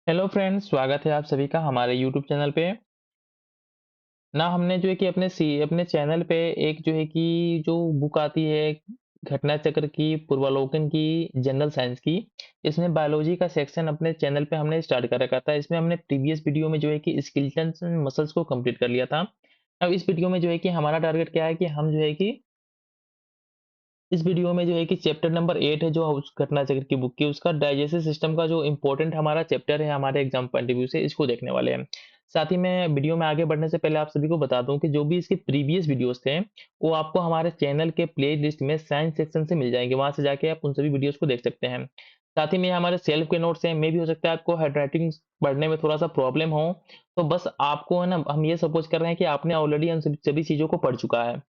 Hello friends, स्वागत है आप सभी का हमारे यूट्यूब चैनल पे। ना हमने जो है कि अपने चैनल पे एक जो है कि जो बुक आती है घटना चक्र की, पूर्वावलोकन की, जनरल साइंस की, इसमें बायोलॉजी का सेक्शन अपने चैनल पे हमने स्टार्ट कर रखा था। इसमें हमने प्रीवियस वीडियो में जो है कि स्केलेटन मसल्स को कंप्लीट कर लिया था। अब इस वीडियो में जो है कि हमारा टारगेट क्या है कि हम जो है कि इस वीडियो में जो है कि चैप्टर नंबर 8 है जो उस घटना चक्र की बुक की, उसका डाइजेस्टिव सिस्टम का जो इम्पोर्टेंट हमारा चैप्टर है हमारे एग्जाम पॉइंट ऑफ व्यू से, इसको देखने वाले हैं। साथ ही मैं वीडियो में आगे बढ़ने से पहले आप सभी को बता दूं कि जो भी इसके प्रीवियस वीडियोस थे वो आपको हमारे चैनल के प्ले लिस्ट में साइंस सेक्शन से मिल जाएंगे, वहां से जाके आप उन सभी वीडियोस को देख सकते हैं। साथ ही में हमारे सेल्फ के नोट्स हैं, मे भी हो सकता है आपको हैंडराइटिंग पढ़ने में थोड़ा सा प्रॉब्लम हो, तो बस आपको है ना, हम ये सपोज कर रहे हैं कि आपने ऑलरेडी उन सभी सभी चीजों को पढ़ चुका है।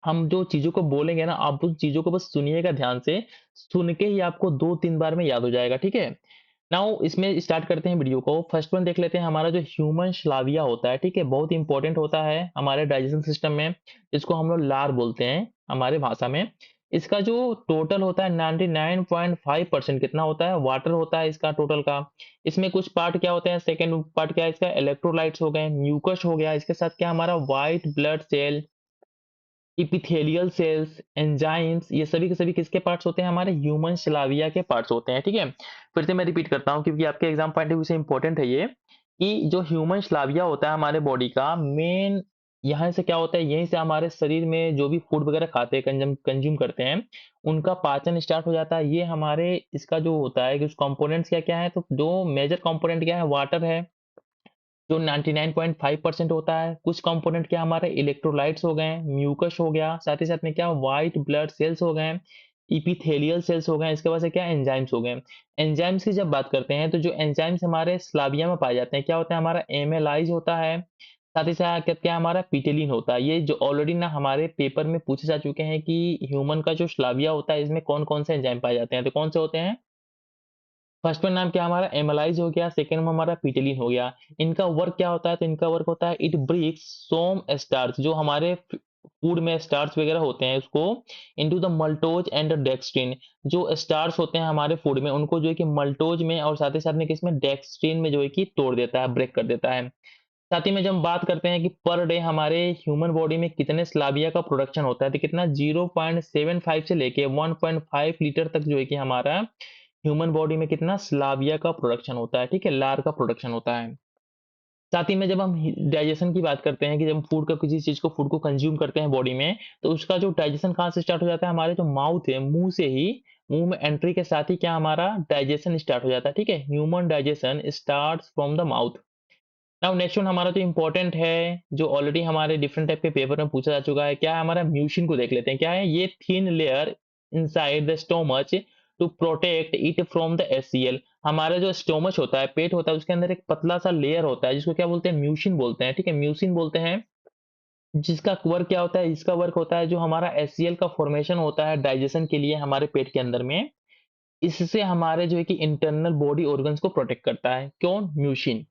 हम जो चीज़ों को बोलेंगे ना, आप उन चीज़ों को बस सुनिएगा ध्यान से, सुन के ही आपको 2-3 बार में याद हो जाएगा, ठीक है? नाउ इसमें स्टार्ट करते हैं वीडियो को। फर्स्ट वन देख लेते हैं, हमारा जो ह्यूमन श्लाविया होता है, ठीक है? बहुत इंपॉर्टेंट होता है हमारे डाइजेशन सिस्टम में, इसको हम लोग लार बोलते हैं हमारे भाषा में। इसका जो टोटल होता है 99.5% कितना होता है? वाटर होता है इसका टोटल का। इसमें कुछ पार्ट क्या होते हैं? सेकंड पार्ट क्या है इसका? इलेक्ट्रोलाइट्स हो गए, म्यूकस हो गया, इसके साथ क्या हमारा white blood cell, epithelial cells, enzymes, ये सभी के सभी किसके पार्ट्स होते हैं? हमारे ह्यूमन स्लाविया के पार्ट्स होते हैं, ठीक है? फिर से मैं रिपीट करता हूँ क्योंकि आपके एग्जाम पॉइंट ऑफ व्यू से इंपॉर्टेंट है ये, कि जो ह्यूमन स्लाविया होता है हमारे बॉडी का मेन, यहाँ से क्या होता है, यहीं से हमारे शरीर में जो भी फूड वगैरह खाते हैं, कंज्यूम करते हैं, उनका पाचन स्टार्ट हो जाता है। ये हमारे इसका जो होता है कि उस कंपोनेंट्स क्या क्या है, तो जो मेजर कंपोनेंट क्या है? वाटर है, जो 99.5% होता है। कुछ कंपोनेंट क्या हमारे इलेक्ट्रोलाइट्स हो गए, म्यूकस हो गया, साथ ही साथ में क्या व्हाइट ब्लड सेल्स हो गए, इपिथेलियल सेल्स हो गए, इसके बाद से क्या एंजाइम्स हो गए। एंजाइम्स की जब बात करते हैं तो जो एंजाइम्स हमारे स्लाविया में पाए जाते हैं, क्या होता है? हमारा एमेलाइज होता है, साथ ही साथ क्या क्या हमारा पिटेलिन होता है। ये जो ऑलरेडी ना हमारे पेपर में पूछे जा चुके हैं कि ह्यूमन का जो स्लाविया होता है इसमें कौन कौन से एंजाइम पाए जाते हैं, तो कौन से होते हैं? फर्स्ट में नाम क्या हमारा एमाइलाइज हो गया, सेकंड में हमारा पिटिलिन हो गया। इनका वर्क क्या होता है? तो इनका वर्क होता है इट ब्रेक्स सोम स्टार्च, जो हमारे फूड में स्टार्च वगैरह होते हैं उसको into the maltose and dextrin. जो स्टार्च होते हैं हमारे फूड में उनको जो है कि मल्टोज में और साथ ही साथ में किसमें, डेक्स्ट्रिन में जो है कि तोड़ देता है, ब्रेक कर देता है। साथ ही में जब हम बात करते हैं कि पर डे हमारे ह्यूमन बॉडी में कितने स्लाविया का प्रोडक्शन होता है, तो कितना 0.75 से लेके 1.5 लीटर तक जो है कि हमारा ह्यूमन बॉडी में कितना स्लाविया का प्रोडक्शन होता है, ठीक है? लार का प्रोडक्शन होता है। साथ ही में जब हम डाइजेशन की बात करते हैं कि जब हम फूड का किसी चीज को फूड को कंज्यूम करते हैं बॉडी में, तो उसका जो डाइजेशन कहाँ से स्टार्ट हो जाता है? हमारे जो माउथ है, मुंह से ही, मुंह में एंट्री के साथ ही क्या हमारा डाइजेशन स्टार्ट हो जाता है, ठीक है? Human digestion starts from the mouth. Now next one हमारा जो इम्पोर्टेंट है, जो ऑलरेडी हमारे डिफरेंट टाइप के पेपर में पूछा जा चुका है, क्या है? हमारा म्यूसिन को देख लेते हैं। क्या है ये? Thin layer inside the stomach to protect it from the HCl. हमारा जो स्टोमच होता है, पेट होता है, उसके अंदर एक पतला सा लेयर होता है जिसको क्या बोलते हैं? म्यूसिन बोलते हैं, ठीक है? म्यूसिन बोलते हैं, जिसका वर्क क्या होता है? इसका वर्क होता है जो हमारा एचसीएल का फॉर्मेशन होता है डाइजेशन के लिए हमारे पेट के अंदर में, इससे हमारे जो है कि इंटरनल बॉडी ऑर्गन्स को प्रोटेक्ट करता है। क्यों? म्यूसिन।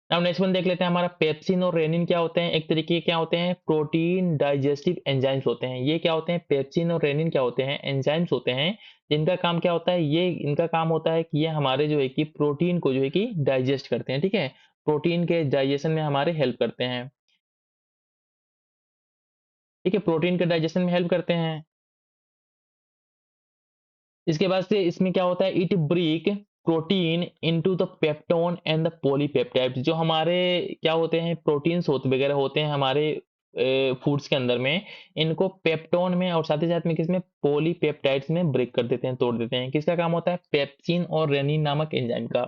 अब नेक्स्ट वन देख लेते हैं, हमारा पेप्सिन और रेनिन क्या होते हैं? एक तरीके के क्या होते हैं? प्रोटीन डाइजेस्टिव एंजाइम्स होते हैं। ये क्या होते हैं? पेप्सिन और रेनिन क्या होते हैं? एंजाइम्स होते हैं, जिनका काम क्या होता है? ये इनका काम होता है कि ये हमारे जो है कि प्रोटीन को जो है कि डाइजेस्ट करते हैं, ठीक है? प्रोटीन के डाइजेशन में हमारे हेल्प करते हैं, ठीक है? प्रोटीन के डाइजेशन में हेल्प करते हैं। इसके बाद से इसमें क्या होता है? It break protein into the peptone and the polypeptides. जो हमारे क्या होते हैं? प्रोटीन्स होते वगैरह होते हैं हमारे फूड्स के अंदर में, इनको पेप्टोन में और साथ ही साथ में किसमें? पॉलीपेप्टाइड्स में ब्रेक कर देते हैं, तोड़ देते हैं। किसका काम होता है? पेप्सिन और रेनिन नामक एंजाइम का।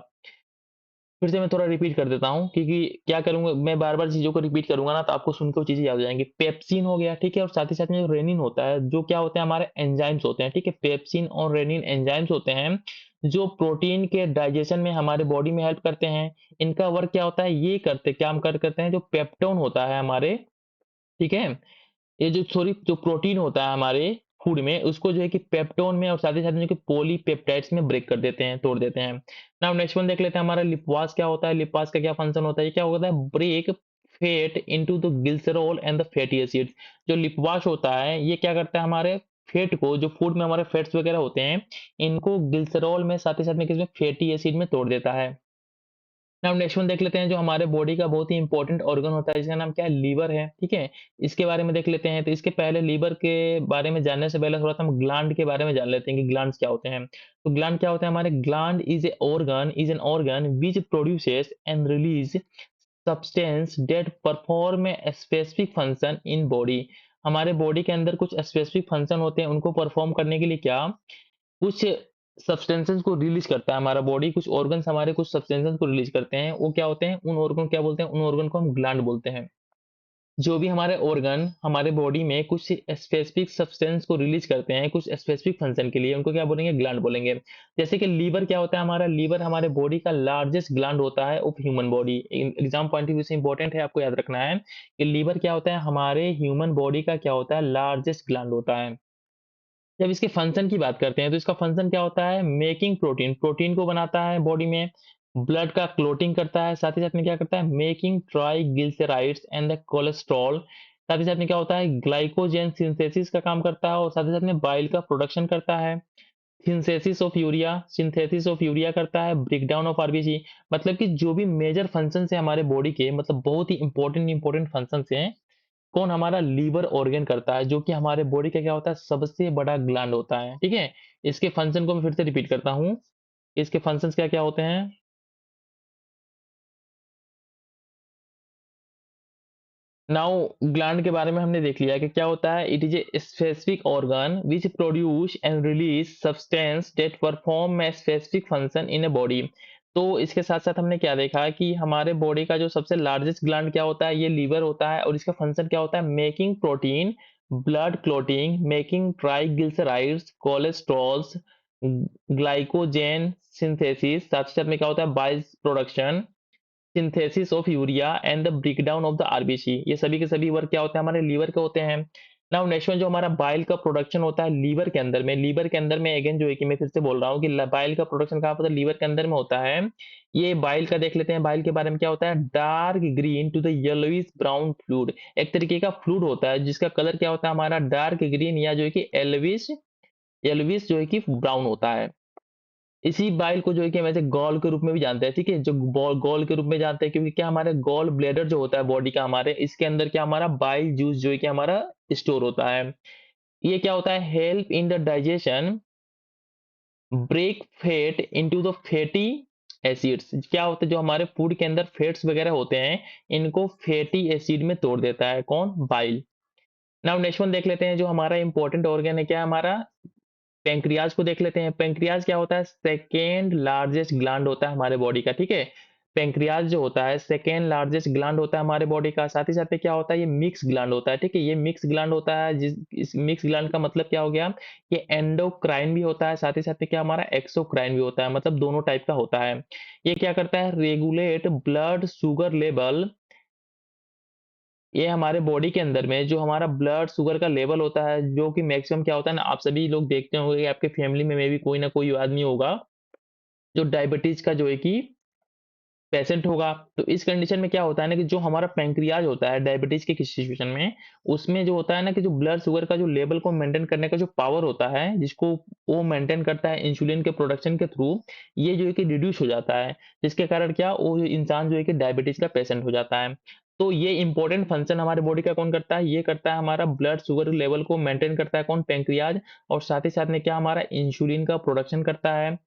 फिर से मैं थोड़ा रिपीट कर देता हूँ क्योंकि क्या करूँगा, मैं बार-बार चीज़ों को रिपीट करूँगा ना तो आपको सुन के वो चीज़ें याद हो जाएँगी। पेप्सिन हो गया, ठीक है? और साथ ही साथ में जो रेनिन होता है, जो क्या होते हैं? हमारे एंजाइम्स होते हैं, ठीक है? पेप्सिन और रेनिन एंजाइम्स होते हैं, जो प्रोटीन के डाइजेशन में हमारे बॉडी में हेल्प करते हैं। इनका वर्क क्या होता है? ये करते क्या हम करते हैं? जो पेप्टोन होता है हमारे, ठीक है? ये जो सॉरी जो प्रोटीन होता है हमारे फूड में, उसको जो है कि पेप्टोन में और साथ ही साथ में जो कि पॉलीपेप्टाइड्स में ब्रेक कर देते हैं, तोड़ देते हैं। नाउ नेक्स्ट वन देख लेते हैं, हमारा लिपवास क्या होता है? लिपवास का क्या फंक्शन होता है? ये क्या होता है? Break fat into the glycerol and the fatty acids. जो लिपवास होता है ये क्या करता है? हमारे फैट को, जो फूड में हमारे फैट्स वगैरह होते हैं, इनको ग्लिसरॉल में साथ ही साथ में किसमें? फैटी एसिड में तोड़ देता है। नाउ नेक्स्ट वन देख लेते हैं, जो हमारे बॉडी का बहुत ही इंपॉर्टेंट ऑर्गन होता है, जिसका नाम क्या है, लीवर है, ठीक है। इसके बारे में देख लेते हैं। तो इसके पहले लीवर के बारे में जानने से पहले थोड़ा सा हम ग्लैंड के बारे में जान लेते हैं कि ग्लैंड्स क्या होते हैं। तो ग्लैंड क्या होता है, हमारे gland is an organ which produces and release substance that perform a specific function in body. हमारे बॉडी के अंदर कुछ स्पेसिफिक फंक्शन होते हैं, उनको परफॉर्म करने के लिए क्या कुछ सब्सटेंसेस को रिलीज करता है हमारा बॉडी, कुछ ऑर्गन्स हमारे कुछ सब्सटेंसेस को रिलीज करते हैं। वो क्या होते हैं, उन ऑर्गन क्या बोलते हैं, उन ऑर्गन को हम ग्लैंड बोलते हैं। जो भी हमारे ऑर्गन हमारे बॉडी में कुछ स्पेसिफिक सब्सटेंस को रिलीज करते हैं कुछ स्पेसिफिक फंक्शन के लिए, उनको क्या बोलेंगे, ग्लैंड बोलेंगे। जैसे कि लीवर क्या होता है, हमारा लीवर हमारे बॉडी का लार्जेस्ट ग्लैंड होता है of human body. Exam point of view से इंपॉर्टेंट है, आपको याद रखना है कि लीवर क्या होता है, हमारे ह्यूमन बॉडी का क्या होता है, लार्जेस्ट ग्लैंड होता है। जब इसके फंक्शन की बात करते हैं, तो इसका फंक्शन क्या होता है, मेकिंग प्रोटीन, प्रोटीन को बनाता है बॉडी में, ब्लड का क्लोटिंग करता है, साथ ही साथ में क्या करता है, making triglycerides and the cholesterol. साथ ही साथ में क्या होता है, ग्लाइकोजन सिंथेसिस का काम करता है, और साथ ही साथ में बाइल का प्रोडक्शन करता है। सिंथेसिस ऑफ यूरिया करता है, ब्रेकडाउन ऑफ आरबीसी। मतलब कि जो भी मेजर फंक्शन है हमारे बॉडी के, मतलब बहुत ही इंपॉर्टेंट इंपॉर्टेंट फंक्शन हैं, कौन, हमारा लीवर ऑर्गन करता है, जो कि हमारे बॉडी का क्या होता है, सबसे बड़ा ग्लैंड होता है, ठीक है। इसके फंक्शन को मैं फिर से रिपीट करता हूँ। इसके फंक्शंस क्या क्या होते हैं। नाउ ग्लैंड के बारे में हमने देख लिया कि क्या होता है, it is a specific organ which produce and release substance that perform a specific function in a body. तो इसके साथ साथ हमने क्या देखा कि हमारे बॉडी का जो सबसे लार्जेस्ट ग्लैंड क्या होता है, ये लीवर होता है, और इसका फंक्शन क्या होता है, making protein, blood clotting, making triglycerides, cholesterols, glycogen synthesis, साथ ही साथ में क्या होता है, bile production, synthesis of urea and the breakdown of the RBC. ये सभी के सभी वर्क क्या होते हैं, हमारे लीवर के होते हैं। नाउ नेक्स्ट वन, जो हमारा बाइल का प्रोडक्शन होता है लीवर के अंदर में, लीवर के अंदर में अगेन जो है कि मैं फिर से बोल रहा हूँ कि बाइल का प्रोडक्शन कहाँ पर होता है, लीवर के अंदर में होता है। ये बाइल का देख लेते हैं, बाइल के बारे में क्या होता है, dark green to the yellowish brown fluid. एक तरीके का फ्लूइड होता है जिसका कलर क्या होता है, हमारा डार्क ग्रीन या जो है कि येलोविश, येलोविश जो है कि ब्राउन होता है। इसी बाइल को जो है कि हम ऐसे गॉल के रूप में भी जानते हैं, ठीक है, जो गॉल के रूप में जानते हैं, क्योंकि क्या हमारे गॉल ब्लेडर जो होता है बॉडी का हमारे, इसके अंदर क्या हमारा बाइल जूस जो है कि हमारा स्टोर होता है। ये क्या होता है, help in the digestion, break fat into the fatty acids. क्या होता है, जो हमारे फूड के अंदर फैट्स वगैरह होते हैं, इनको फैटी एसिड में तोड़ देता है, कौन, बाइल। नाउ नेक्स्ट वन देख लेते हैं, जो हमारा इंपॉर्टेंट ऑर्गन है, क्या है हमारा, पेंक्रियाज को देख लेते हैं। पेंक्रियाज क्या होता है, सेकेंड लार्जेस्ट ग्लैंड होता है हमारे बॉडी का, ठीक है। पेंक्रियाज जो होता है सेकेंड लार्जेस्ट ग्लैंड होता है हमारे बॉडी का। साथ ही साथ में क्या होता है, ये मिक्स ग्लैंड होता है, ठीक है। ये मिक्स ग्लैंड होता है, जिस इस मिक्स ग्लैंड का मतलब क्या हो गया, ये एंडोक्राइन भी होता है, साथ ही साथ में क्या हमारा एक्सोक्राइन भी होता है, मतलब दोनों टाइप का होता है। ये क्या करता है, रेगुलेट ब्लड शुगर लेवल। ये हमारे बॉडी के अंदर में जो हमारा ब्लड शुगर का लेवल होता है, जो कि मैक्सिमम क्या होता है ना, आप सभी लोग देखते होंगे कि आपके फैमिली में भी कोई ना कोई आदमी होगा जो डायबिटीज का जो है कि पेशेंट होगा। तो इस कंडीशन में क्या होता है ना, कि जो हमारा पैंक्रियाज होता है डायबिटीज के किस सिचुएशन में, उसमें जो होता है ना, कि जो ब्लड शुगर का जो लेवल को मेंटेन करने का जो पावर होता है, जिसको वो मेंटेन करता है इंसुलिन के प्रोडक्शन के थ्रू, ये जो है कि रिड्यूस हो जाता है। जिसके कारण क्या, वो इंसान जो है कि डायबिटीज का पेशेंट हो जाता है। तो ये इंपॉर्टेंट फंक्शन हमारे बॉडी का कौन करता है, ये करता है हमारा ब्लड शुगर लेवल को मेंटेन करता है, कौन, पैंक्रियाज। और साथ ही साथ में क्या, हमारा इंसुलिन का प्रोडक्शन करता है,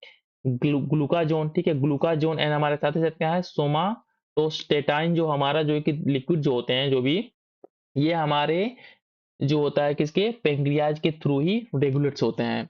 ग्लूकाजोन, ठीक है, ग्लूकाजोन। एंड हमारे साथ ही साथ क्या है, सोमाटोस्टेटाइन, जो हमारा जो है कि लिक्विड जो होते हैं जो भी, ये हमारे जो होता है किसके, पेंक्रियाज के थ्रू ही रेगुलेट्स होते हैं।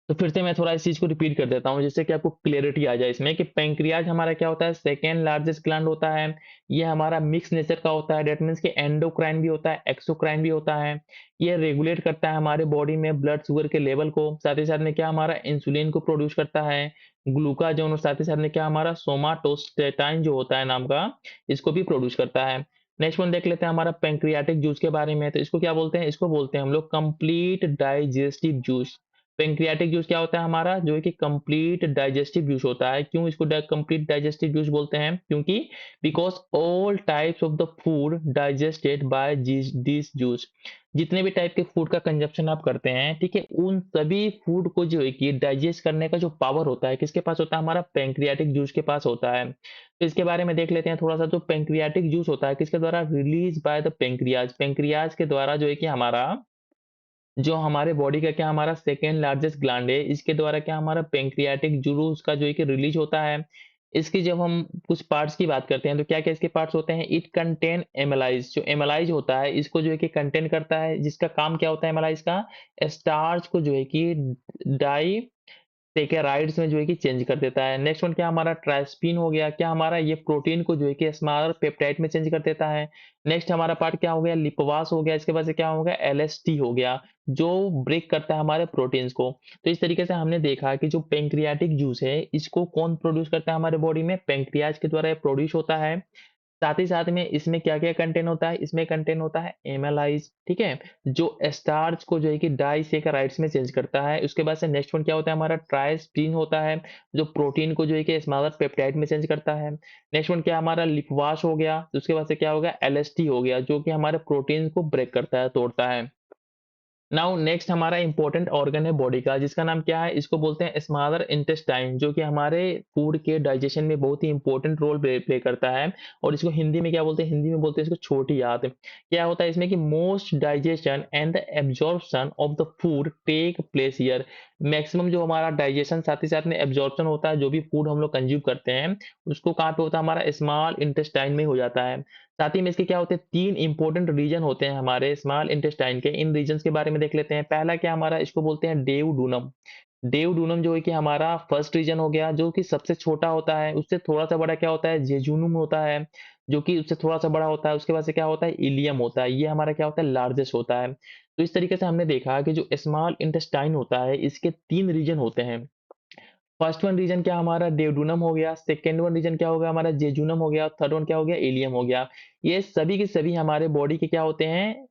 तो फिर से मैं थोड़ा इस चीज को रिपीट कर देता हूँ, जिससे कि आपको क्लियरिटी आ जाए इसमें, कि पेंक्रियाज हमारा क्या होता है, सेकेंड लार्जेस्ट ग्लैंड होता है। ये हमारा मिक्स नेचर का होता है, डेट मीन्स कि एंडोक्राइन भी होता है, एक्सोक्राइन भी होता है। ये रेगुलेट करता है हमारे बॉडी में ब्लड शुगर के लेवल को। साथ ही साथ में क्या, हमारा इंसुलिन को प्रोड्यूस करता है, ग्लूकाजोन। और साथ ही साथ में क्या, हमारा सोमाटोस्टेटाइन जो होता है नाम का, इसको भी प्रोड्यूस करता है। नेक्स्ट वन देख लेते हैं हमारा पेंक्रियाटिक जूस के बारे में। तो इसको क्या बोलते हैं, इसको बोलते हैं हम लोग complete digestive juice. Pancreatic juice क्या होता है हमारा, जो है कि कंप्लीट डाइजेस्टिव जूस होता है। क्यों इसको कंप्लीट डाइजेस्टिव जूस बोलते हैं? क्योंकि because all types of the food digested by this juice, जितने भी टाइप के फूड का कंजप्शन आप करते हैं, ठीक है, उन सभी फूड को जो है कि डाइजेस्ट करने का जो पावर होता है किसके पास होता है? हमारा पैंक्रियाटिक जूस के पास होता है। तो इसके बारे में देख लेते हैं थोड़ा सा। जो पैंक्रियाटिक जूस होता है किसके द्वारा release by the pancreas, pancreas के द्वारा जो है कि हमारा, जो हमारे बॉडी का क्या, हमारा सेकंड लार्जेस्ट ग्लैंड है, इसके द्वारा क्या हमारा पैंक्रियाटिक जूस का जो है कि रिलीज होता है। इसकी जब हम कुछ पार्ट्स की बात करते हैं तो क्या क्या इसके पार्ट्स होते हैं? इट कंटेन एमाइलाइज, जो एमाइलाइज होता है इसको जो है कि कंटेन करता है, जिसका काम क्या होता है एमाइलाइज का? स्टार्च को जो है कि डाई सेकेराइड्स में जो है कि चेंज कर देता है। नेक्स्ट वन क्या हमारा? ट्राइस्पिन हो गया, क्या हमारा ये प्रोटीन को जो है कि स्मॉलर पेप्टाइड में चेंज कर देता है। नेक्स्ट हमारा पार्ट क्या हो गया? लिपवास हो गया। इसके बाद से क्या हो गया? एलएसटी हो गया, जो ब्रेक करता है हमारे प्रोटीन्स को। तो इस तरीके से हमने देखा कि जो पैंक्रियाटिक जूस है इसको कौन प्रोड्यूस करता है हमारे बॉडी में? पैंक्रियाज के द्वारा प्रोड्यूस होता है। साथ ही साथ में इसमें क्या-क्या कंटेंट होता है? इसमें कंटेंट होता है एमाइलाइज, ठीक है? जो स्टार्च को जो है कि डाइसैकेराइड्स में चेंज करता है। उसके बाद से नेक्स्ट वन क्या होता है हमारा? ट्राइस्टीन होता है, जो प्रोटीन को जो है कि स्मॉलर पेप्टाइड में चेंज करता है। नेक्स्ट वन क्या हमारा? लिपवाश हो गया। उसके बाद से क्या हो गया? एलएसटी हो गया, जो कि हमारे प्रोटीन को ब्रेक करता है, तोड़ता है। नाउ नेक्स्ट हमारा इंपॉर्टेंट ऑर्गन है बॉडी का, जिसका नाम क्या है? इसको बोलते हैं स्मॉलर इंटेस्टाइन, जो कि हमारे फूड के डाइजेशन में बहुत ही इंपॉर्टेंट रोल प्ले प्ले करता है। और इसको हिंदी में क्या बोलते हैं? हिंदी में बोलते हैं इसको छोटी आंत। क्या होता है इसमें कि most digestion and the absorption of the food take place here. Maximum जो हमारा डाइजेशन साथ ही साथ में एब्जॉर्प्शन होता है, जो भी फूड हम लोग कंज्यूम करते हैं, उसको कहाँ पे होता है? हमारा स्मॉल इंटेस्टाइन में हो जाता है। साथ ही में इसके क्या होते हैं? 3 इंपॉर्टेंट रीजन होते हैं हमारे स्मॉल इंटेस्टाइन के। इन रीजन्स के बारे में देख लेते हैं। पहला क्या हमारा? इसको बोलते हैं डेवडूनम। डेवडूनम जो है कि हमारा फर्स्ट रीजन हो गया, जो कि सबसे छोटा होता है। उससे थोड़ा-सा बड़ा क्या होता है? जेजुनम होता है, जो कि उससे थोड़ा-सा बड़ा होता है। उसके बाद से क्या होता है? इलियम होता है। ये हमारा क्या होता है? लार्जेस्ट होता है। तो इस तरीके से हमने देखा कि जो स्मॉल इंटेस्टाइन होता है, इसके 3 रीजन होते हैं। फर्स्ट वन रीजन क्या हमारा? डेवडूनम हो गया। सेकंड वन रीजन क्या हो गया हमारा? जेजुनम हो गया। थर्ड वन क्या हो गया? इलियम हो गया। ये सभी के सभी हमारे बॉडी के क्या होते हैं?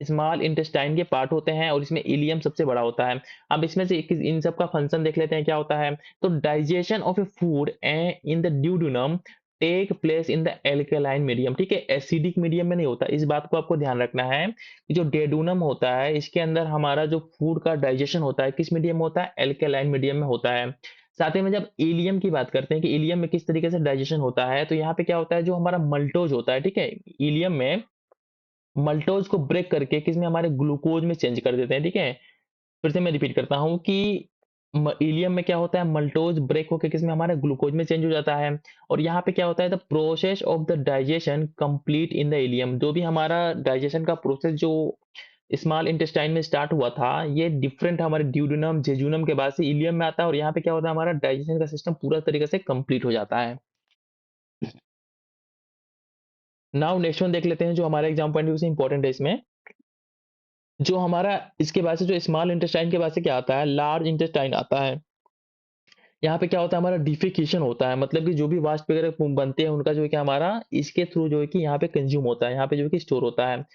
स्मॉल इंटेस्टाइन के पार्ट होते हैं, और इसमें इलियम सबसे बड़ा होता है। अब इसमें से इन सब का फंक्शन देख लेते हैं क्या होता है। तो digestion of a food in the duodenum take place in the alkaline medium, ठीक है, एसिडिक मीडियम में नहीं होता। इस बात को आपको ध्यान रखना है कि जो डेडूनम होता है इसके अंदर हमारा जो फूड का डाइजेशन होता है किस मीडियम में होता है? एल्कलाइन मीडियम में होता है। साथ ही में जब इलियम की बात करते हैं कि इलियम में किस तरीके से डाइजेशन होता है, तो यहाँ पे क्या होता है? जो हमारा मल्टोज होता है, ठीक है, इलियम में मल्टोज को ब्रेक करके किसमें? हमारे ग्लूकोज में चेंज कर देते हैं, ठीक है। फिर से मैं रिपीट करता हूँ कि इलियम में क्या होता है? मल्टोज ब्रेक होकर किसमें? हमारे ग्लूकोज में चेंज हो जाता है। और यहाँ पे क्या होता है? The process of the digestion complete in the ilium, जो भी हमारा डाइजेशन का प्रोसेस जो स्मॉल इंटेस्टाइन में स्टार्ट हुआ था, ये डिफरेंट हमारे ड्यूडेनम जेजुनम के बाद से इलियम में आता है, और यहाँ पे क्या होता है? हमारा डाइजेशन का सिस्टम पूरा तरीके से कंप्लीट हो जाता है। नाउ नेक्स्ट वन देख लेते हैं, जो हमारा एग्जाम पॉइंट ऑफ व्यू से इंपॉर्टेंट है इसमें। जो हमारा इसके बाद से जो स्मॉल इंटेस्टाइन के बाद से क्या आता है? लार्ज इंटेस्टाइन आता है। यहाँ पे क्या होता है? हमारा डिफेकेशन होता है, मतलब कि जो भी वाष्प वगैरह बनते हैं उनका जो है कि हमारा इसके थ्रू जो है कि यहाँ पे कंज्यूम होता है, यहाँ पे जो है कि स्टोर होता है।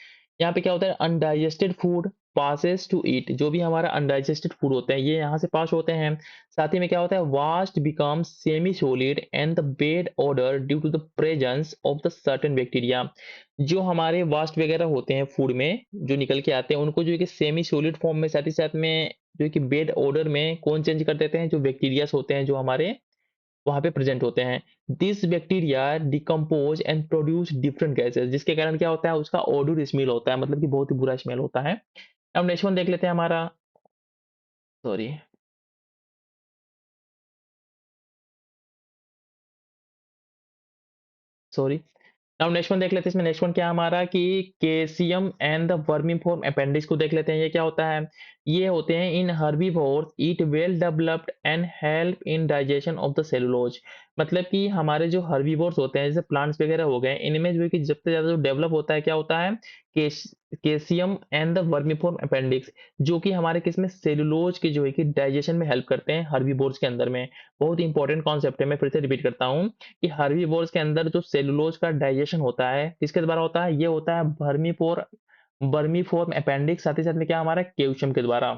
यहाँ पे क्या होता है? Undigested food passes to it, जो भी हमारा अनडाइजेस्टेड फूड होते हैं ये यहाँ से पास होते हैं। साथ ही में क्या होता है? Waste become semi solid and the bad odour due to the presence of the certain bacteria. जो हमारे वास्ट वगैरह होते हैं फूड में जो निकल के आते हैं, उनको जो है कि सेमी सॉलिड फॉर्म में साथ ही साथ में जो है कि बेड ऑर्डर में कौन चेंज कर देते हैं? जो बैक्टीरियाज होते हैं जो हमारे वहां पे प्रेजेंट होते हैं। This bacteria decompose and produce different gases, जिसके कारण क्या होता है? उसका ऑडोर स्मेल होता है, मतलब कि बहुत ही बुरा स्मेल होता है। अब नेक्स्ट वन देख लेते हैं हमारा, sorry, sorry. Now next one देख लेते हैं। इसमें नेक्स्ट वन क्या है हमारा कि calcium and the vermiform appendix को देख लेते हैं। ये क्या होता है? ये होते हैं in herbivores it well developed and help in digestion of the cellulose. मतलब कि हमारे जो हर्बीवोर्स होते हैं जैसे प्लांट्स वगैरह हो गए, इनमें जो है कि सबसे ज्यादा जो डेवलप होता है क्या होता है? Calcium and the vermiform appendix, जो कि हमारे किसमें? सेलुलोज के जो है कि डाइजेशन में हेल्प करते हैं हर्बीवोर्स के अंदर में। बहुत ही इंपॉर्टेंट कॉन्सेप्ट है, मैं फिर से रिपीट करता हूँ कि हर्बीवोर्स के अंदर जो सेलुलोज का डाइजेशन होता है किसके द्वारा होता है? ये होता है वर्मीफॉर्म अपेंडिक्स, साथ ही साथ में क्या हमारा? कैल्शियम के द्वारा।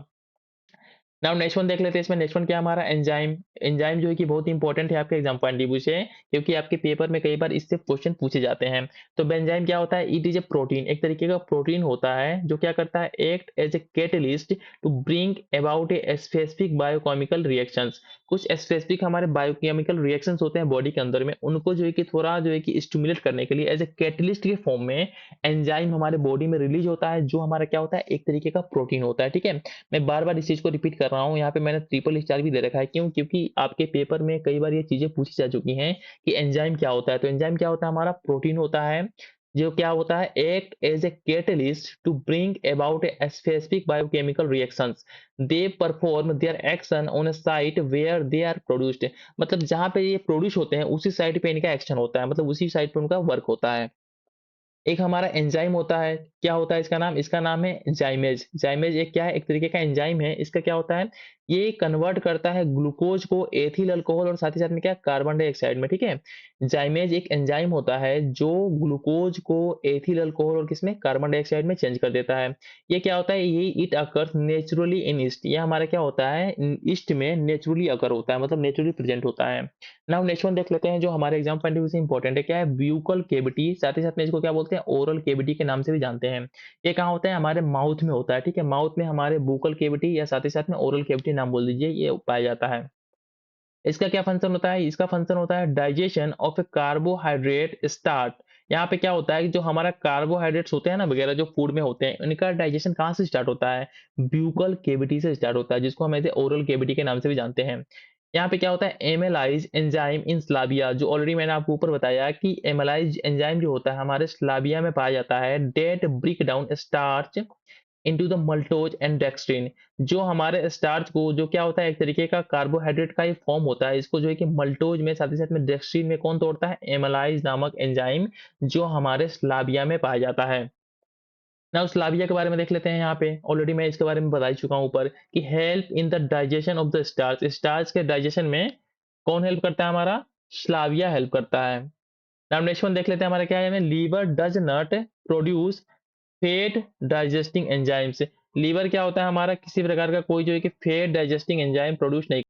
नाउ नेक्स्ट वन देख लेते हैं। इसमें नेक्स्ट वन क्या है हमारा, एंजाइम। एंजाइम जो है कि बहुत इंपॉर्टेंट है आपके एग्जाम पॉइंट ऑफ व्यू से, क्योंकि आपके पेपर में कई बार इससे क्वेश्चन पूछे जाते हैं। तो एंजाइम क्या होता है, इट इज ए प्रोटीन, एक तरीके का प्रोटीन होता है जो क्या करता है, act as a catalyst to bring about a specific biochemical reactions. कुछ स्पेसिफिक हमारे बायोकेमिकल रिएक्शंस होते हैं बॉडी के अंदर में, उनको जो है कि थोड़ा जो है कि स्टिमुलेट करने के लिए एज ए कैटलिस्ट के फॉर्म में एंजाइम हमारे बॉडी में रिलीज होता है, जो हमारा क्या होता है, एक तरीके का प्रोटीन होता है। ठीक है, मैं बार-बार इस चीज़ को रिपीट कर रहा हूँ, यहाँ पे मैंने ट्रिपल स्टार भी दे रखा है, क्यों? क्योंकि आपके पेपर में कई बार ये चीज़ें पूछी जा चुकी हैं कि एंजाइम क्या होता है? तो एंजाइम क्या होता है, हमारा प्रोटीन होता है, जो क्या होता है, act as a catalyst to bring about a specific biochemical reactions. They perform their action on a site where they are produced. मतलब जहाँ पे ये प्रोड्यूस होते हैं, उसी साइट पे इनका एक्शन होता है, मतलब उसी साइट पे उनका वर्क होता है। एक हमारा एंजाइम होता है, क्या होता है इसका नाम? इसका नाम है जाइमेज। जाइमेज एक क्या है? एक तरीके का एंजाइम है। इसका क्या होता है? ये कन्वर्ट करता है ग्लूकोज को एथिल अल्कोहल और साथ ही साथ में क्या, कार्बन डाइऑक्साइड में। ठीक है, जाइमेज एक एंजाइम होता है जो ग्लूकोज को एथिल अल्कोहल और किसमें, कार्बन डाइऑक्साइड में चेंज कर देता है। ये क्या होता है, ये it occurs naturally in east. ये हमारा क्या होता है, ईस्ट में नेचुरली अकर होता है, मतलब नेचुरली प्रेजेंट होता है। नाउ नेक्स्ट वन देख लेते हैं, जो हमारे एग्जाम पॉइंट ऑफ व्यू से इंपॉर्टेंट है, क्या है, ब्यूकल केविटी। साथ ही साथ में इसको क्या बोलते हैं, ओरल केविटी के नाम से भी जानते हैं। ये कहाँ होता है, हमारे माउथ में होता है। ठीक है, माउथ में हमारे बुकल केविटी या साथ ही साथ में ओरल केविटी नाम बोल दीजिए, ये पाया जाता है। इसका क्या फंक्शन होता है, इसका फंक्शन होता है digestion of A carbohydrate start. यहाँ पे क्या होता है कि जो हमारा कार्बोहाइड्रेट्स होते हैं ना वगैरह, जो फूड में होते हैं, इनका डाइजेशन कहाँ से स्टार्ट होता है, ब्यूकल केविटी से स्टार्ट होता है, जिसको हम ऐसे ओरल केविटी के नाम से भी जानते हैं। यहाँ पे क्या होता है, एमेलाइज एंजाइम इन स्लाविया, जो ऑलरेडी मैंने आपको ऊपर बताया कि एमेलाइज एंजाइम जो होता है हमारे स्लाविया में पाया जाता है, that break down starch into the maltose and dextrin. जो हमारे स्टार्च को, जो क्या होता है, एक तरीके का कार्बोहाइड्रेट का एक फॉर्म होता है, इसको जो है कि मल्टोज में साथ ही साथ में डेक्स्ट्रिन में कौन तोड़ता है, एमाइलाइज नामक एंजाइम, जो हमारे स्लाविया में पाया जाता है। नाउ स्लाविया के बारे में देख लेते हैं। यहाँ पे ऑलरेडी मैं इसके बारे में बता ही चुका हूँ ऊपर कि help in the digestion of the starch. Starch के डाइजेशन में कौन हेल्प करता है, हमारा स्लाविया हेल्प करता है। नाउ नेक्स्ट वन देख लेते हैं, हमारा क्या है, liver does not produce fat digesting enzymes. Liver क्या होता है हमारा, किसी प्रकार का कोई जो है कि फैट डाइजेस्टिंग एंजाइम प्रोड्यूस नहीं।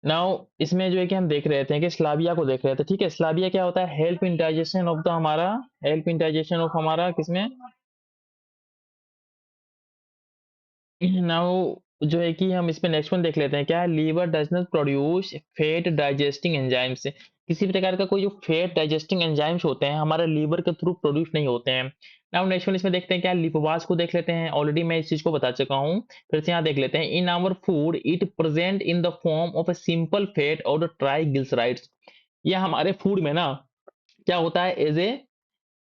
नाउ इसमें जो है कि हम देख रहे थे कि स्लाविया को देख रहे थे। ठीक है, स्लाविया क्या होता है, help in digestion of the हमारा, हेल्प इन डाइजेशन ऑफ हमारा किसमें, नाउ जो है कि हम इसमें नेक्स्ट वन देख लेते हैं, क्या है, liver does not produce fat digesting enzymes. किसी प्रकार का कोई जो फैट डाइजेस्टिंग एंजाइम्स होते हैं हमारे लीवर के थ्रू प्रोड्यूस नहीं होते हैं। नाउ नेक्स्ट वन इसमें देखते हैं, क्या लिपोवास को देख लेते हैं। ऑलरेडी मैं इस चीज को बता चुका हूँ, फिर से यहाँ देख लेते हैं। In our food it present in the form of a simple fat और ट्राइग्लिसराइड्स। ये हमारे फूड में ना क्या होता है, एज ए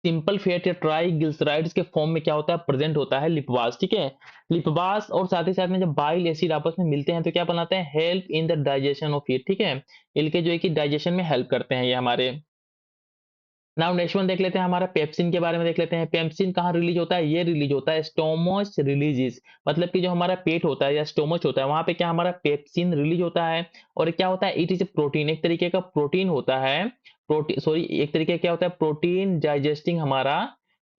सिंपल फैट या ट्राइग्लिसराइड्स के फॉर्म में क्या होता है, प्रेजेंट होता है लिपवास। ठीक है, लिपवास और साथ ही साथ में जब बाइल एसिड आपस में मिलते हैं तो क्या बनाते हैं, help in the digestion of it. ठीक है, इनके जो है कि डाइजेशन में हेल्प करते हैं ये हमारे। नाउ नेक्स्ट वन देख लेते हैं, हमारा पेप्सिन के बारे में देख लेते हैं। पेप्सिन कहाँ रिलीज होता है, ये रिलीज होता है स्टोमच रिलीजेस। मतलब कि जो हमारा पेट होता है या स्टोमच होता है, वहां पे क्या हमारा पेप्सिन रिलीज होता है। और क्या होता है, इट इज ए प्रोटीन, एक तरीके का प्रोटीन होता है। प्रोटीन सॉरी, एक तरीके का क्या होता है, प्रोटीन डाइजेस्टिंग हमारा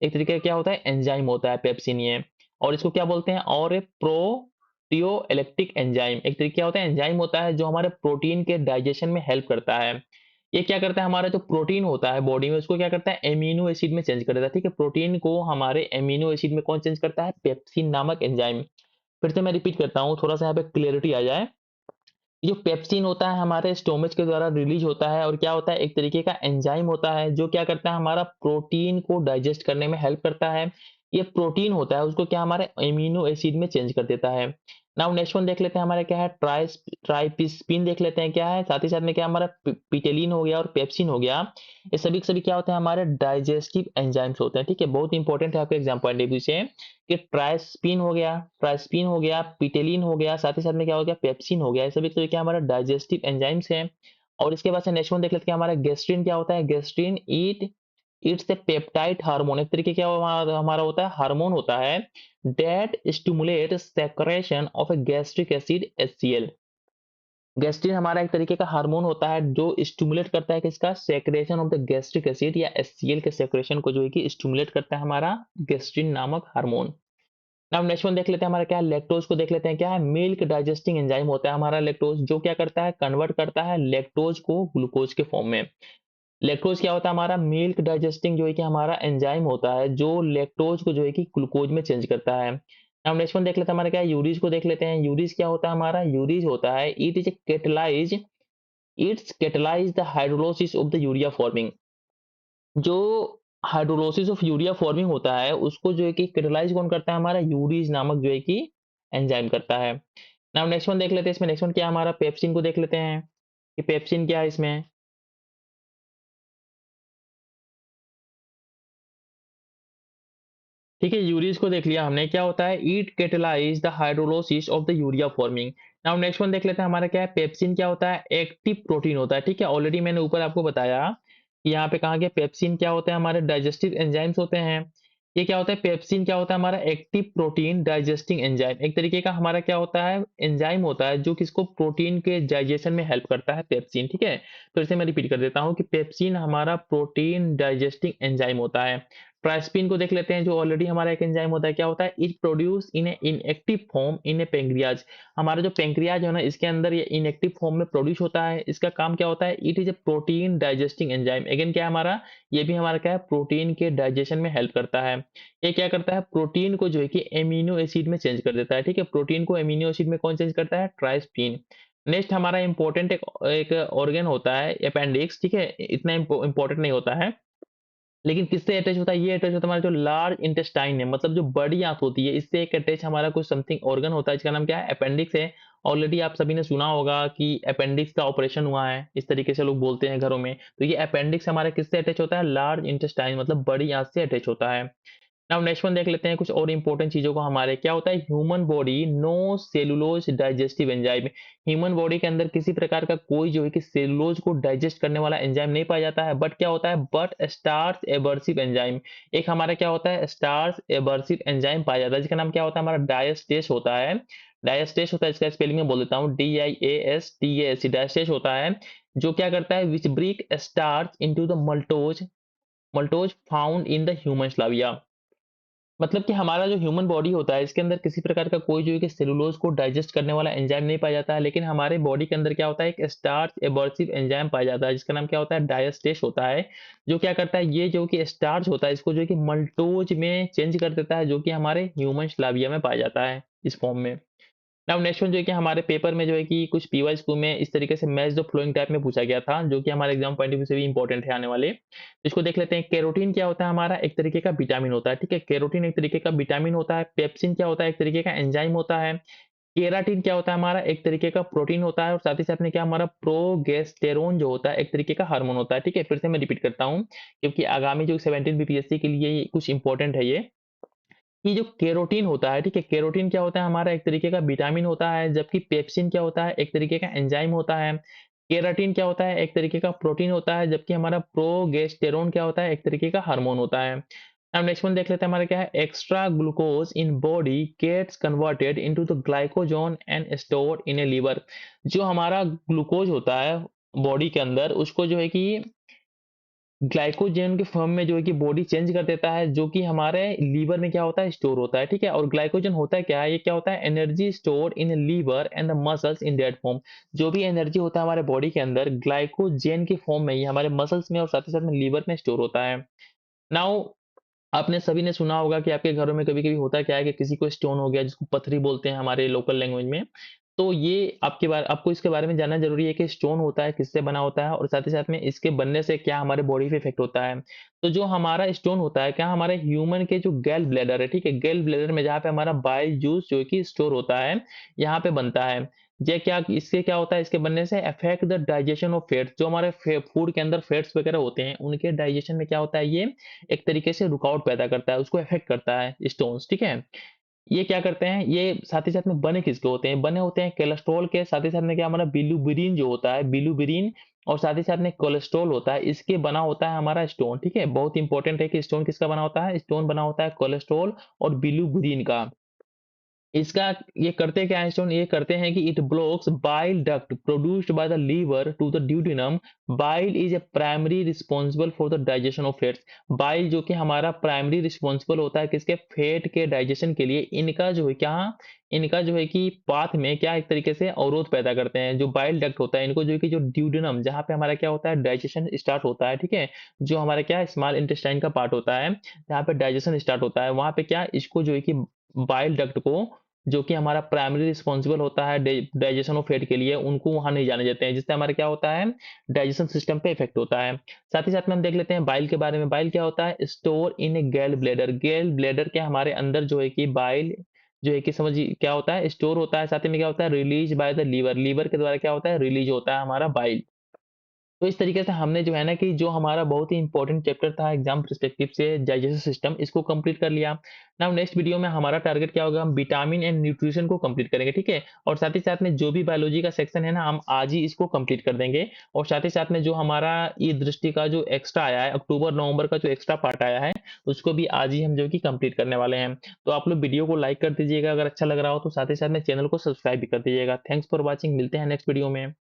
एक तरीके का क्या होता है, एंजाइम होता है पेप्सिन ये। और इसको क्या बोलते हैं, और ए प्रोटियोइलेक्ट्रिक एंजाइम, एक तरीके क्या होता है, एंजाइम होता है जो हमारे प्रोटीन के डाइजेशन में हेल्प करता है। ये क्या करता है, हमारा जो प्रोटीन होता है बॉडी में उसको क्या करता है, एमिनो एसिड में चेंज कर देता है। ठीक है, प्रोटीन को हमारे एमिनो एसिड में कौन चेंज करता है, पेप्सिन नामक एंजाइम। फिर से मैं रिपीट करता हूँ, थोड़ा सा यहाँ पे क्लियरिटी आ जाए। ये जो पेप्सिन होता है हमारे स्टोमच के द्वारा रिलीज होता है, और क्या होता है, एक तरीके का एंजाइम होता है जो क्या करता है, हमारा प्रोटीन को डाइजेस्ट करने में हेल्प करता है। ये प्रोटीन होता है उसको क्या हमारे एमिनो एसिड में चेंज कर देता है। नाउ नेक्स्ट वन देख लेते हैं, हमारा क्या है, ट्राइपिस्पिन देख लेते हैं क्या है, साथ ही साथ में क्या हमारा पिटेलिन हो गया और पेप्सिन हो गया। ये सभी के सभी क्या होते हैं, हमारे डाइजेस्टिव एंजाइम्स होते हैं। ठीक है, बहुत इंपॉर्टेंट है आपके एग्जाम पॉइंट ऑफ व्यू से कि ट्राइस्पिन हो गया, पिटेलिन हो गया, साथ ही साथ में क्या हो गया, पेप्सिन हो गया। ये सभी तो क्या हमारा डाइजेस्टिव एंजाइम्स हैं। और इसके बाद से नेक्स्ट वन देख लेते हैं, हमारा गैस्ट्रिन क्या होता है, gastrin it's a peptide hormone, एक तरीके क्या हमारा होता है, हार्मोन होता है that stimulate secretion of A gastric acid HCl। Gastrin हमारा एक तरीके का हार्मोन होता है जो स्टिमुलेट करता है किसका, secretion of the gastric acid या HCl के सेक्रेशन को जो है कि स्टिमुलेट करता है हमारा गैस्ट्रिन नामक हार्मोन। अब नेक्स्ट वन देख लेते हैं हमारा क्या है, लैक्टोज को देख लेते हैं। क्या है, मिल्क डाइजेस्टिंग एंजाइम होता है हमारा लैक्टोज, जो क्या करता है, कन्वर्ट करता है लैक्टोज को ग्लूकोज के फॉर्म में। लैक्टोज क्या होता है, हमारा मिल्क डाइजेस्टिंग जो है कि हमारा एंजाइम होता है, जो लैक्टोज को जो है कि ग्लूकोज में चेंज करता है। अब नेक्स्ट वन देख लेते हैं हमारा क्या है, यूरिज को देख लेते हैं। यूरिज क्या होता है हमारा, यूरिज होता है, it is catalyse, it's catalyse the hydrolysis of the urea forming. जो हाइड्रोलिसिस ऑफ यूरिया फॉर्मिंग होता है, उसको जो है कि कैटलाइज कौन करता है, हमारा यूरिज नामक जो है कि एंजाइम करता है। नाउ नेक्स्ट वन देख लेते हैं, इसमें नेक्स्ट वन क्या है हमारा, पेप्सिन को देख लेते हैं कि पेप्सिन क्या है इसमें। ठीक है, यूरिज को देख लिया हमने, क्या होता है, it catalyse the hydrolysis of the urea forming. Now next one देख लेते हैं हमारा क्या है, पेप्सिन क्या होता है, एक्टिव प्रोटीन होता है। ठीक है, ऑलरेडी मैंने ऊपर आपको बताया कि यहाँ पे कहा गया पेप्सिन क्या होता है, हमारे डाइजेस्टिव एंजाइम्स होते हैं। ये क्या होता है, पेप्सिन क्या होता है, हमारा एक्टिव प्रोटीन डाइजेस्टिंग एंजाइम, एक तरीके का हमारा क्या होता है, एंजाइम होता है जो किसको, प्रोटीन के डाइजेशन में हेल्प करता है, पेप्सिन। ठीक है, फिर से मैं रिपीट कर देता हूँ कि पेप्सिन हमारा प्रोटीन डाइजेस्टिंग एंजाइम होता है। ट्राइस्पिन को देख लेते हैं, जो ऑलरेडी हमारा एक एंजाइम होता है, क्या होता है, it produce in A inactive form in A pancreas. हमारा जो पेंक्रियाज है ना, इसके अंदर ये इनएक्टिव फॉर्म में प्रोड्यूस होता है। इसका काम क्या होता है, it is a protein digesting enzyme. Again क्या है हमारा, ये भी हमारा क्या है, प्रोटीन के डाइजेशन में हेल्प करता है। ये क्या करता है, प्रोटीन को जो है कि एमिनो एसिड में चेंज कर देता है। ठीक है, प्रोटीन को एमिनो एसिड में कौन चेंज करता है, ट्राइस्पिन। नेक्स्ट हमारा इंपॉर्टेंट एक ऑर्गन होता है अपेंडिक्स। ठीक है, इतना इंपॉर्टेंट नहीं होता है, लेकिन किससे अटैच होता है, ये अटैच होता है हमारा जो लार्ज इंटेस्टाइन है, मतलब जो बड़ी आंत होती है, इससे एक अटैच हमारा कुछ समथिंग ऑर्गन होता है, इसका नाम क्या है, अपेंडिक्स है। ऑलरेडी आप सभी ने सुना होगा कि अपेंडिक्स का ऑपरेशन हुआ है, इस तरीके से लोग बोलते हैं घरों में। तो ये अपेंडिक्स हमारा किससे अटैच होता है, लार्ज इंटेस्टाइन, मतलब बड़ी आंत से अटैच होता है। नाउ नेक्स्ट वन देख लेते हैं कुछ और इंपॉर्टेंट चीजों को हमारे, क्या होता है, human body no cellulose digestive enzyme. Human body के अंदर किसी प्रकार का कोई जो है कि सेलुलोज को डाइजेस्ट करने वाला एंजाइम नहीं पाया जाता है, बट क्या होता है, बट स्टार्च एबर्सिव एंजाइम, एक हमारा क्या होता है, स्टार्च एबर्सिव एंजाइम पाया जाता है, जिसका नाम क्या होता है, हमारा डायस्टेस होता है। डायस्टेस होता है, इसका स्पेलिंग में बोल देता हूँ, DIASTAS, डायस्टेस होता है, जो क्या करता है, which break starch into the maltose, maltose found in the human saliva. मतलब कि हमारा जो ह्यूमन बॉडी होता है, इसके अंदर किसी प्रकार का कोई जो है कि सेलुलोज को डाइजेस्ट करने वाला एंजाइम नहीं पाया जाता है, लेकिन हमारे बॉडी के अंदर क्या होता है, एक स्टार्च एबर्सिव एंजाइम पाया जाता है, जिसका नाम क्या होता है, डायस्टेस होता है। जो क्या करता है, ये जो कि स्टार्च होता है, इसको जो है कि मल्टोज में चेंज कर देता है, जो कि हमारे ह्यूमन स्लाविया में पाया जाता है, इस फॉर्म में। नाउ नेक्स्ट वन जो है कि हमारे पेपर में जो है कि कुछ पीवाई स्कूल में इस तरीके से मैच द फ्लोइंग टाइप में पूछा गया था, जो कि हमारे एग्जाम पॉइंट ऑफ व्यू से भी इंपॉर्टेंट है आने वाले। इसको देख लेते हैं, कैरोटीन क्या होता है, हमारा एक तरीके का विटामिन होता है। ठीक है, कैरोटीन एक तरीके का विटामिन होता है। पेप्सिन क्या होता है, एक तरीके का एंजाइम होता है। केराटिन क्या होता है, हमारा एक तरीके का प्रोटीन होता है, और साथ ही साथ में क्या, हमारा प्रोगेस्टेरोन जो होता है, एक तरीके का हार्मोन होता है। ठीक है, फिर से मैं रिपीट करता हूँ, क्योंकि आगामी जो 17 बीपीएससी के लिए ये कुछ इंपॉर्टेंट है ये जो केरोटीन होता है, ठीक है, केरोटीन क्या होता है, हमारा एक तरीके का विटामिन होता है, जबकि पेप्सिन क्या होता है, एक तरीके का एंजाइम होता है। केराटिन क्या होता है, एक तरीके का प्रोटीन होता है, जबकि हमारा प्रोगेस्टेरोन क्या होता है, एक तरीके का हार्मोन होता है। अब नेक्स्ट वन देख लेते हैं, हमारा क्या है, extra glucose in body gets converted into the glycogen and stored in a liver. जो हमारा ग्लूकोज होता है बॉडी के अंदर, उसको जो है कि ग्लाइकोजन के फॉर्म में जो है कि बॉडी चेंज कर देता है, जो कि हमारे लीवर में क्या होता है, स्टोर होता है। ठीक है, और ग्लाइकोजन होता है क्या है, ये क्या होता है, energy store in liver and the muscles in that form. जो भी एनर्जी होता है हमारे बॉडी के अंदर, ग्लाइकोजन की फॉर्म में ही हमारे मसल्स में और साथ ही साथ में लीवर में स्टोर होता है। नाउ आपने सभी ने सुना होगा कि आपके घरों में कभी-कभी होता क्या है कि किसी को स्टोन हो गया, जिसको पथरी बोलते हैं हमारे लोकल लैंग्वेज में। तो ये आपको इसके बारे में जानना ज़रूरी है कि स्टोन होता है, किससे बना होता है, और साथ ही साथ में इसके बनने से क्या हमारे बॉडी पे इफ़ेक्ट होता है। तो जो हमारा स्टोन होता है, क्या हमारे ह्यूमन के जो गैल ब्लैडर है, ठीक है? गैल ब्लैडर में जहाँ पे हमारा बाइल जूस जो है कि स्टोर होता है, यहाँ पे बनता है। ये क्या इससे क्या होता है, इसके बनने से affect the digestion of fats, जो हमारे फूड के अंदर फैट्स वगैरह होते हैं, उनके डाइजेशन में क्या होता है, ये एक तरीके से रुकावट पैदा करता है, उसको अफेक्ट करता है स्टोन्स, ठीक है? ये क्या करते हैं, ये साथ ही साथ में बने किसके होते हैं, बने होते हैं कोलेस्ट्रॉल के, साथ ही साथ में क्या, हमारा बिलिरुबिन जो होता है, बिलिरुबिन, और साथ ही साथ में कोलेस्ट्रॉल होता है, इसके बना होता है हमारा स्टोन। ठीक है, बहुत इंपॉर्टेंट है कि स्टोन किसका बना होता है, स्टोन बना होता है कोलेस्ट्रॉल और बिलिरुबिन का। इसका ये करते क्या है स्टोन, ये करते हैं कि it blocks bile duct produced by the liver to the duodenum. Bile is a primary responsible for the digestion of fats. Bile जो कि हमारा प्राइमरी रिस्पॉन्सिबल होता है किसके, फैट के डाइजेशन के लिए। इनका जो है क्या, इनका जो है कि पाथ में क्या एक तरीके से अवरोध पैदा करते हैं। जो बाइल डक्ट होता है इनको जो है कि जो ड्यूडेनम जहाँ पे हमारा क्या होता है डाइजेशन स्टार्ट होता है, ठीक है, जो हमारा क्या स्मॉल इंटेस्टाइन का पार्ट होता है जहाँ पे डाइजेशन स्टार्ट होता है, वहां पे क्या इसको जो है कि बाइल डक्ट को, जो कि हमारा प्राइमरी रिस्पॉन्सिबल होता है डाइजेशन ऑफ फैट के लिए, उनको वहां नहीं जाने देते हैं, जिससे हमारा क्या होता है डाइजेशन सिस्टम पे इफेक्ट होता है। साथ ही साथ में हम देख लेते हैं बाइल के बारे में। बाइल क्या होता है, स्टोर इन ए गैल ब्लेडर। गैल ब्लेडर के हमारे अंदर जो है कि बाइल जो है कि समझिए क्या होता है स्टोर होता है। साथ ही में क्या होता है release by the liver, liver के द्वारा क्या होता है रिलीज होता है हमारा बाइल। तो इस तरीके से हमने जो है ना कि जो हमारा बहुत ही इंपॉर्टेंट चैप्टर था एग्जाम पर्सपेक्टिव से डाइजेस्टिव सिस्टम, इसको कंप्लीट कर लिया। नाउ नेक्स्ट वीडियो में हमारा टारगेट क्या होगा, हम विटामिन एंड न्यूट्रिशन को कंप्लीट करेंगे, ठीक है। और साथ ही साथ में जो भी बायोलॉजी का सेक्शन है ना हम आज ही इसको कंप्लीट कर देंगे। और साथ ही साथ में जो हमारा ई दृष्टि का जो एक्स्ट्रा आया है अक्टूबर नवंबर का जो एक्स्ट्रा पार्ट आया है उसको भी आज ही हम जो कि कंप्लीट करने वाले हैं। तो आप लोग वीडियो को लाइक कर दीजिएगा अगर अच्छा लग रहा हो, तो साथ ही साथ में चैनल को सब्सक्राइब भी कर दीजिएगा। थैंक्स फॉर वॉचिंग, मिलते हैं नेक्स्ट वीडियो में।